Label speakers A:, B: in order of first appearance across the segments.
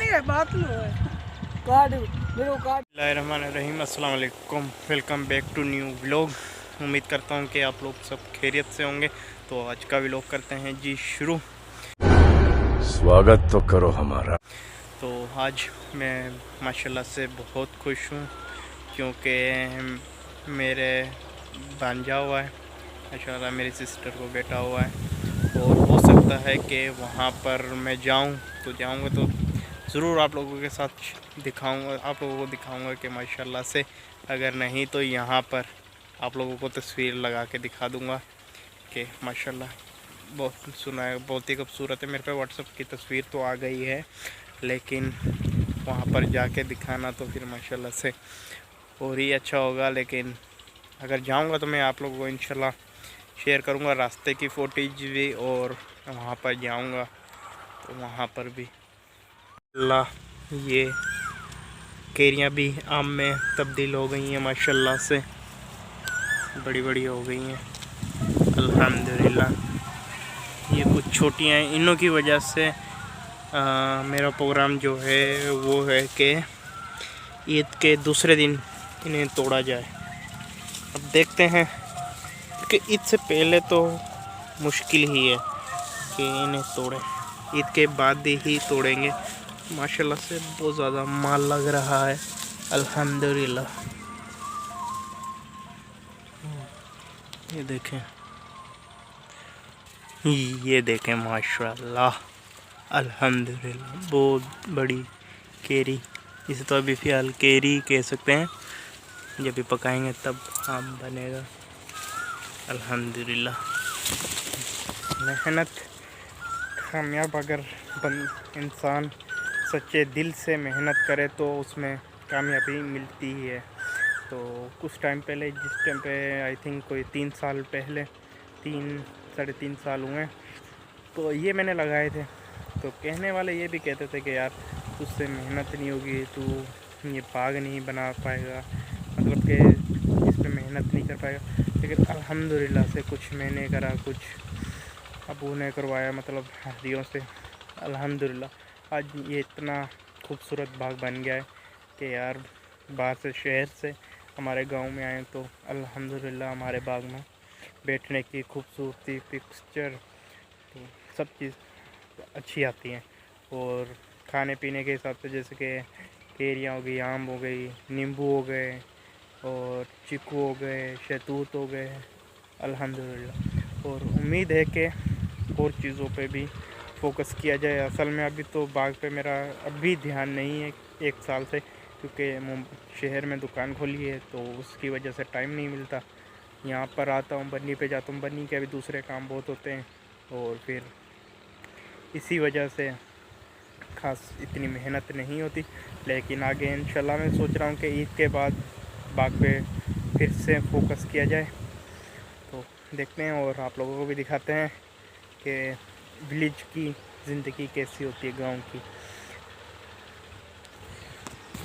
A: है बात लो है कार्ड मेरे को कार्ड।
B: बिस्मिल्लाहिर्रहमानिर्रहीम, अस्सलाम वालेकुम, welcome back to new vlog. उम्मीद करता हूँ कि आप लोग सब खैरियत से होंगे। तो आज का व्लॉग करते हैं जी शुरू।
C: स्वागत तो करो हमारा।
B: तो आज मैं माशाल्लाह से बहुत खुश हूँ क्योंकि मेरे भांजा हुआ है, माशाल्लाह मेरी सिस्टर को बेटा हुआ है और हो सकता है कि वहाँ पर मैं जाऊँगा तो ज़रूर आप लोगों के साथ दिखाऊंगा, आप लोगों को दिखाऊंगा कि माशाल्लाह से, अगर नहीं तो यहाँ पर आप लोगों को तस्वीर लगा के दिखा दूंगा कि माशाल्लाह बहुत सुना है, बहुत ही खूबसूरत है। मेरे पे व्हाट्सएप की तस्वीर तो आ गई है, लेकिन वहाँ पर जाके दिखाना तो फिर माशाल्लाह से और ही अच्छा होगा। लेकिन अगर जाऊँगा तो मैं आप लोगों को इंशाल्लाह शेयर करूँगा रास्ते की फ़ोटेज भी, और वहाँ पर जाऊँगा तो वहाँ पर भी ये केरियाँ भी आम में तब्दील हो गई हैं, माशाल्लाह से बड़ी बड़ी हो गई हैं अल्हम्दुलिल्लाह। ये कुछ छोटी हैं, इन्हों की वजह से मेरा प्रोग्राम जो है वो है कि ईद के दूसरे दिन इन्हें तोड़ा जाए। अब देखते हैं कि ईद से पहले तो मुश्किल ही है कि इन्हें तोड़ें, ईद के बाद ही तोड़ेंगे। माशाल्लाह से बहुत ज़्यादा माल लग रहा है अल्हम्दुलिल्लाह। ये देखें माशाल्लाह अल्हम्दुलिल्लाह, बहुत बड़ी केरी। इसे तो अभी फ़िलहाल केरी कह सकते हैं, जब भी पकाएंगे तब आम बनेगा अल्हम्दुलिल्लाह। मेहनत कामयाब, अगर इंसान सच्चे दिल से मेहनत करे तो उसमें कामयाबी मिलती ही है। तो कुछ टाइम पहले, जिस टाइम पे आई थिंक कोई 3 साल पहले, 3-3.5 साल हुए, तो ये मैंने लगाए थे। तो कहने वाले ये भी कहते थे कि यार उससे मेहनत नहीं होगी, तू ये बाग नहीं बना पाएगा, मतलब कि इसमें मेहनत नहीं कर पाएगा। लेकिन अल्हम्दुलिल्लाह से कुछ मैंने करा, कुछ अबू ने करवाया, मतलब हदियों से अल्हम्दुलिल्लाह आज ये इतना खूबसूरत बाग बन गया है कि यार बाहर से, शहर से हमारे गांव में आए तो अल्हम्दुलिल्लाह हमारे बाग में बैठने की खूबसूरती, पिक्चर, तो सब चीज़ अच्छी आती हैं। और खाने पीने के हिसाब से जैसे कि केरियाँ हो गई, आम हो गई, नींबू हो गए और चीकू हो गए, शहतूत हो गए अल्हम्दुलिल्लाह। और उम्मीद है कि और चीज़ों पे भी फोकस किया जाए। असल में अभी तो बाग पे मेरा अभी ध्यान नहीं है 1 साल से, क्योंकि शहर में दुकान खोली है तो उसकी वजह से टाइम नहीं मिलता। यहाँ पर आता हूँ, बन्नी पे जाता हूँ, बन्नी के भी दूसरे काम बहुत होते हैं और फिर इसी वजह से खास इतनी मेहनत नहीं होती। लेकिन आगे इंशाल्लाह मैं सोच रहा हूँ कि ईद के बाद बाग पे फिर से फोकस किया जाए। तो देखते हैं और आप लोगों को भी दिखाते हैं कि विलेज की ज़िंदगी कैसी होती है, गांव की।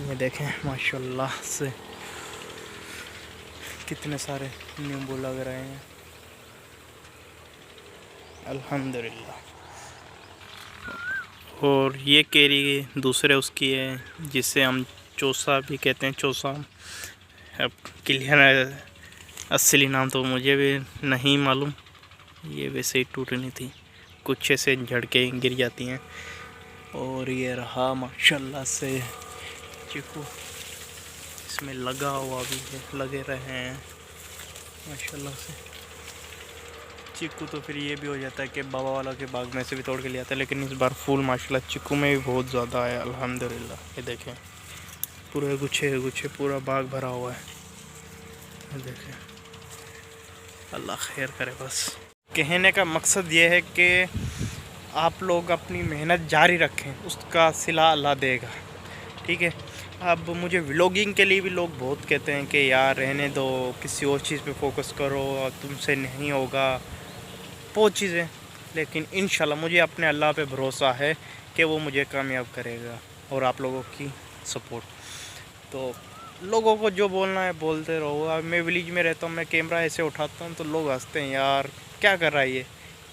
B: ये देखें माशाल्लाह से कितने सारे नींबू लग रहे हैं अल्हम्दुलिल्लाह। और ये केरी दूसरे उसकी है जिसे हम चौसा भी कहते हैं, चौसा। अब क्लियर असली नाम तो मुझे भी नहीं मालूम। ये वैसे ही टूटनी थी, कुछ ऐसे झड़के गिर जाती हैं। और ये रहा माशाल्लाह से चीकू, इसमें लगा हुआ भी है, लगे रहे हैं माशाल्लाह से। चीकू तो फिर ये भी हो जाता है कि बाबा वाला के बाग में से भी तोड़ के ले आता है, लेकिन इस बार फूल माशाल्लाह चीकू में भी बहुत ज़्यादा है अल्हम्दुलिल्लाह। ये देखें पूरे गुच्छे पूरा बाग भरा हुआ है। ये देखें, अल्लाह खैर करे। बस कहने का मकसद ये है कि आप लोग अपनी मेहनत जारी रखें, उसका सिला अल्लाह देगा, ठीक है। अब मुझे व्लॉगिंग के लिए भी लोग बहुत कहते हैं कि यार रहने दो, किसी और चीज़ पे फोकस करो, तुमसे नहीं होगा, बहुत चीज़ें। लेकिन इंशाल्लाह मुझे अपने अल्लाह पे भरोसा है कि वो मुझे कामयाब करेगा, और आप लोगों की सपोर्ट। तो लोगों को जो बोलना है बोलते रहो। अब मैं विलेज में रहता हूँ, मैं कैमरा ऐसे उठाता हूँ तो लोग हंसते हैं, यार क्या कर रहा है ये,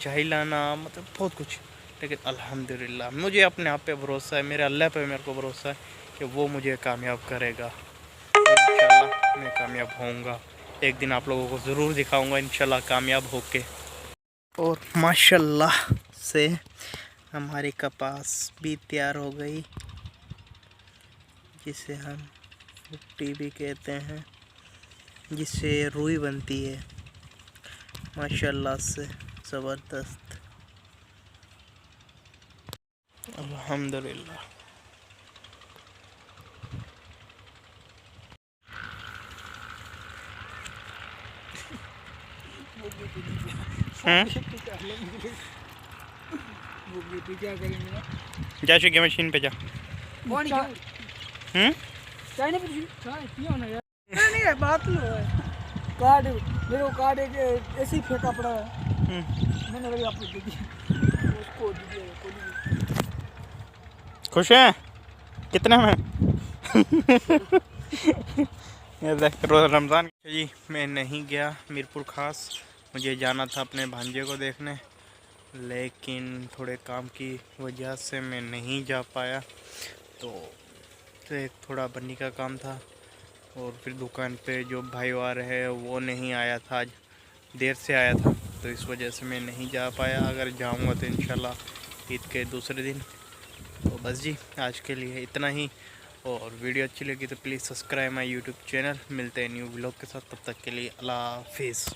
B: चाहिलाना, मतलब बहुत कुछ। लेकिन अल्हम्दुलिल्लाह मुझे अपने आप पे भरोसा है, मेरे अल्लाह पे मेरे को भरोसा है कि वो मुझे कामयाब करेगा। तो इंशाल्लाह मैं कामयाब होऊंगा, एक दिन आप लोगों को ज़रूर दिखाऊंगा इंशाल्लाह कामयाब होके। और माशाल्लाह से हमारी कपास भी तैयार हो गई, जिसे हम भुट्टी भी कहते हैं, जिससे रुई बनती है। माशाल्लाह से ज़बरदस्त, अल्हम्दुलिल्लाह।
A: क्या करेंगे?
B: जा चुके मशीन पे जा।
A: चाय नहीं पी, चाय पियो ना यार। नहीं है बात नहीं है। कार्ड मेरे को कार्ड एक ऐसे ही फेंका पड़ा है। मैंने वही आपको दे दिया, उसको दे दिया कोई।
B: खुश हैं कितने में? ये देख रोज़ रमज़ान जी मैं नहीं गया मीरपुर ख़ास, मुझे जाना था अपने भांजे को देखने, लेकिन थोड़े काम की वजह से मैं नहीं जा पाया। तो एक थोड़ा बन्नी का काम था, और फिर दुकान पे जो भाईवार है वो नहीं आया था, आज देर से आया था, तो इस वजह से मैं नहीं जा पाया। अगर जाऊंगा तो इंशाल्लाह ईद के दूसरे दिन। तो बस जी आज के लिए इतना ही, और वीडियो अच्छी लगी तो please subscribe my YouTube channel. मिलते हैं न्यू व्लॉग के साथ, तब तक के लिए अल्लाह हाफिज़।